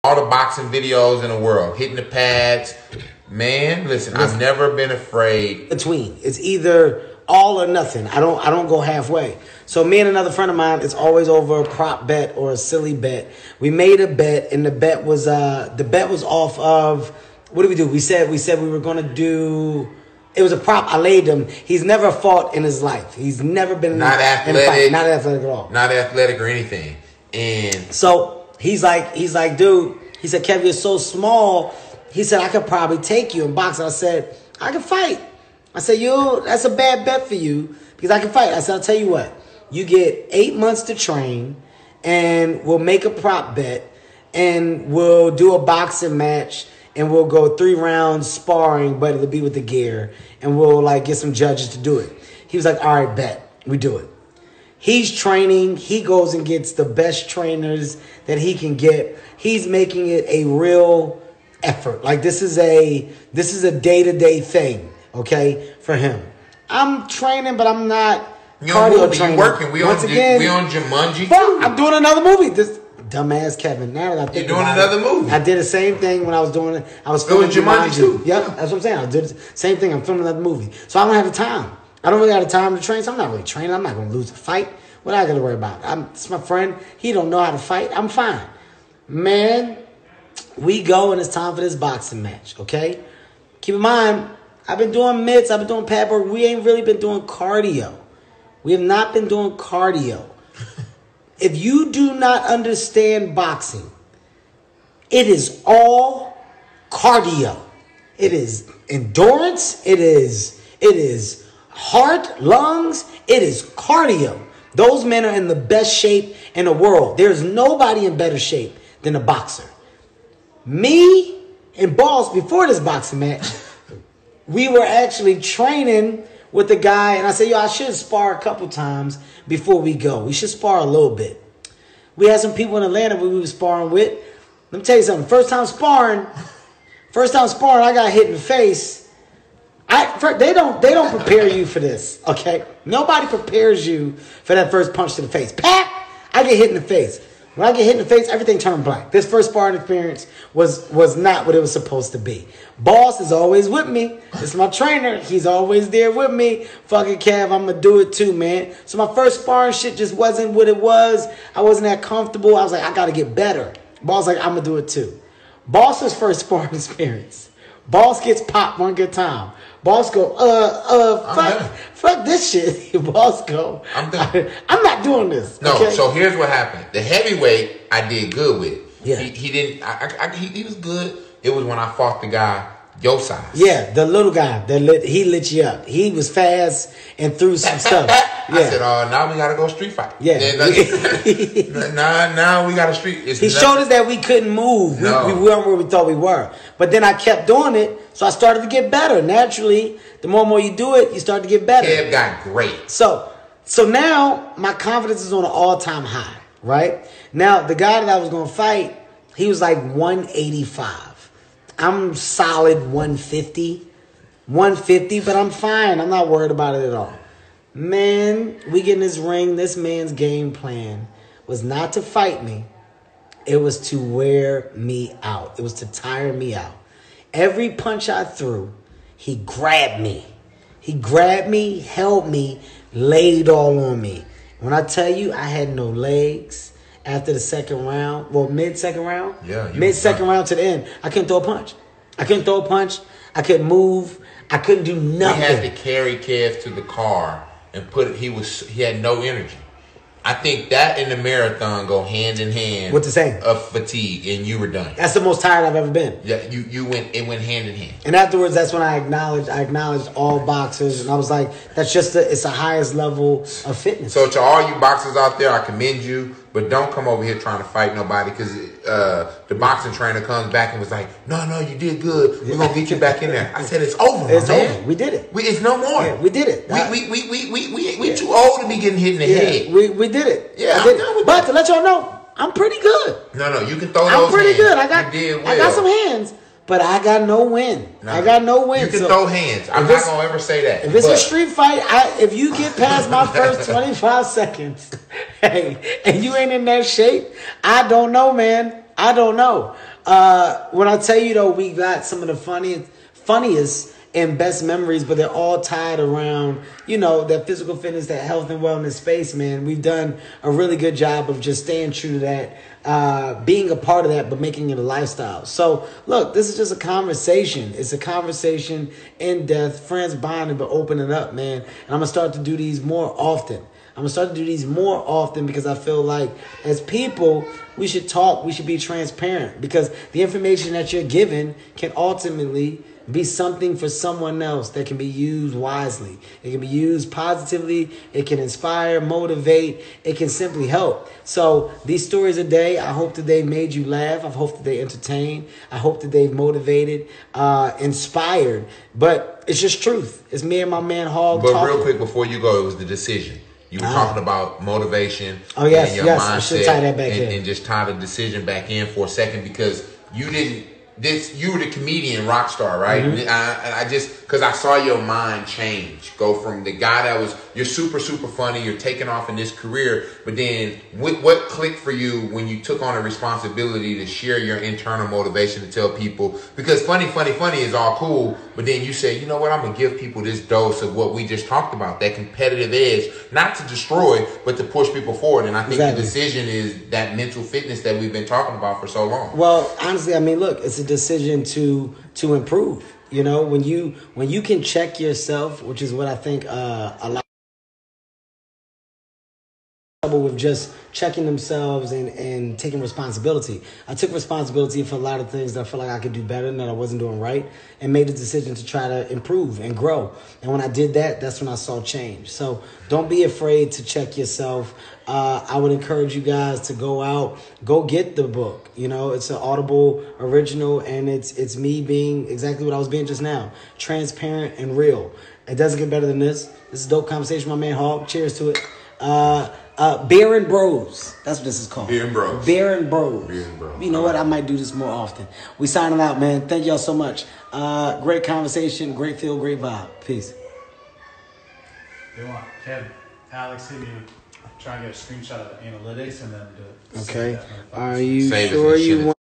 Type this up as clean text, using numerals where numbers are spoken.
all the boxing videos in the world, hitting the pads. Man, listen, I've never been afraid. Between. It's either all or nothing. I don't go halfway. So me and another friend of mine, it's always over a prop bet or a silly bet. We made a bet, and the bet was off of, what did we do? We said we were gonna do. It was a prop. I laid him. He's never fought in his life. He's never been not athletic, not athletic at all. Not athletic or anything. And so he's like, dude. He said, Kev, you're so small. He said, I could probably take you in boxing. I said, I can fight. I said, that's a bad bet for you because I can fight. I said, I'll tell you what. You get 8 months to train, and we'll make a prop bet, and we'll do a boxing match, and we'll go 3 rounds sparring, but it'll be with the gear, and we'll get some judges to do it. He was like, all right, bet. We do it. He's training. He goes and gets the best trainers that he can get. He's making it a real effort. This is a day-to-day thing, okay, for him. I'm training, but I'm not cardio training. You working. We on Jumanji. I'm doing another movie. This dumbass Kevin. Now that I think you're doing another movie. I did the same thing when I was doing it. I was filming Jumanji too. Yep, that's what I'm saying. I did the same thing. I'm filming another movie. So I don't have the time. I don't really have the time to train, so I'm not really training. I'm not going to lose a fight. What I got to worry about? It's my friend. He don't know how to fight. I'm fine. Man, we go, and it's time for this boxing match, okay? Keep in mind, I've been doing mitts. I've been doing pad work. We ain't really been doing cardio. We have not been doing cardio. If you do not understand boxing, it is all cardio. It is endurance. It is heart, lungs. It is cardio. Those men are in the best shape in the world. There's nobody in better shape than a boxer. Me and Boss, before this boxing match, we were actually training with the guy, and I said, I should spar a couple times before we go. We should spar a little bit. We had some people in Atlanta we were sparring with. Let me tell you something. First time sparring, I got hit in the face. They don't prepare you for this, okay? Nobody prepares you for that first punch to the face. Pat! I get hit in the face. When I get hit in the face, everything turned black. This first sparring experience was not what it was supposed to be. Boss is always with me. It's my trainer. He's always there with me. Fucking Kev, I'm going to do it too, man. So my first sparring shit just wasn't what it was. I wasn't that comfortable. I was like, I got to get better. Boss like, I'm going to do it too. Boss's first sparring experience. Boss gets popped one good time. Boss go, fuck this shit. Boss go, I'm done. I'm not doing this. No, okay? So here's what happened. The heavyweight, I did good with. Yeah. He didn't, he was good. It was when I fought the guy your size. Yeah, the little guy. He lit you up. He was fast and threw some stuff. Yeah. I said, now we got to go street fight. Yeah. Now we got a street. He showed us that we couldn't move. No. We weren't where we thought we were. But then I kept doing it, so I started to get better. Naturally, the more and more you do it, you start to get better. Kev got great. So now my confidence is on an all-time high, right? Now, the guy that I was going to fight, he was like 185. I'm solid 150, but I'm fine. I'm not worried about it at all. Man, we get in this ring. This man's game plan was not to fight me. It was to wear me out. It was to tire me out. Every punch I threw, he grabbed me. He grabbed me, held me, laid it all on me. When I tell you I had no legs after the second round, mid-second round? Yeah. Mid-second round to the end, I couldn't throw a punch. I couldn't move. I couldn't do nothing. We had to carry Kev to the car and he had no energy. I think that and the marathon go hand in hand. What the saying? Of fatigue, and you were done. That's the most tired I've ever been. Yeah, it went hand in hand. And afterwards, that's when I acknowledged all boxers, and I was like, it's the highest level of fitness. So to all you boxers out there, I commend you, but don't come over here trying to fight nobody because the boxing trainer comes back and was like, no, you did good. We're gonna get you back in there. I said it's over. It's man. over. We did it. It's no more. Yeah, we did it. We too old to be getting hit in the head. We did it. Yeah, but to let y'all know, I'm pretty good. No, you can throw those. I'm pretty hands. good. I got some hands, but I got no win. No, I got no win. You can throw hands. I'm not gonna ever say that. If it's a street fight, if you get past my first 25 seconds, and you ain't in that shape, I don't know, man. I don't know. When I tell you though, we got some of the funniest and best memories, but they're all tied around, that physical fitness, that health and wellness space, man. We've done a really good job of just staying true to that, being a part of that, but making it a lifestyle. So, look, this is just a conversation. It's a conversation in depth, friends bonding, but opening up, man. And I'm going to start to do these more often. Because I feel like as people, we should talk, we should be transparent, because the information that you're given can ultimately be something for someone else that can be used wisely. It can be used positively. It can inspire, motivate. It can simply help. So these stories a day, I hope that they made you laugh. I hope that they entertained. I hope that they've motivated, inspired. But it's just truth. It's me and my man Hog But talking. real quick before you go, it was the decision. You were talking about motivation and your mindset, I should tie that back in. And just tie the decision back in for a second, because you were the comedian rock star, right? Mm-hmm. I just, because I saw your mind change, go from the guy that was, you're super, super funny, you're taking off in this career, but then what clicked for you when you took on a responsibility to share your internal motivation to tell people? Because funny is all cool, but then you say, you know what, I'm going to give people this dose of what we just talked about, that competitive edge, not to destroy, but to push people forward. And I think the decision is that mental fitness that we've been talking about for so long. Well, honestly, I mean, look, it's a decision to improve. When you can check yourself, which is what I think a lot of trouble with, just checking themselves and taking responsibility. I took responsibility for a lot of things that I felt like I could do better and that I wasn't doing right, and made the decision to try to improve and grow. And when I did that, that's when I saw change. So don't be afraid to check yourself. I would encourage you guys to go get the book. It's an Audible original, and it's me being exactly what I was being just now, transparent and real. It doesn't get better than this. This is a dope conversation with my man Hog. Cheers to it. Beer and Bros. That's what this is called. Beer and Bros. Beer and Bros. Beer and Bros. You know what? I might do this more often. We signing out, man. Thank y'all so much. Great conversation. Great feel. Great vibe. Peace. They want Kevin, Alex, hit me. Try and get a screenshot of the analytics and then do it. Okay. Are you Save it sure and you shit. want?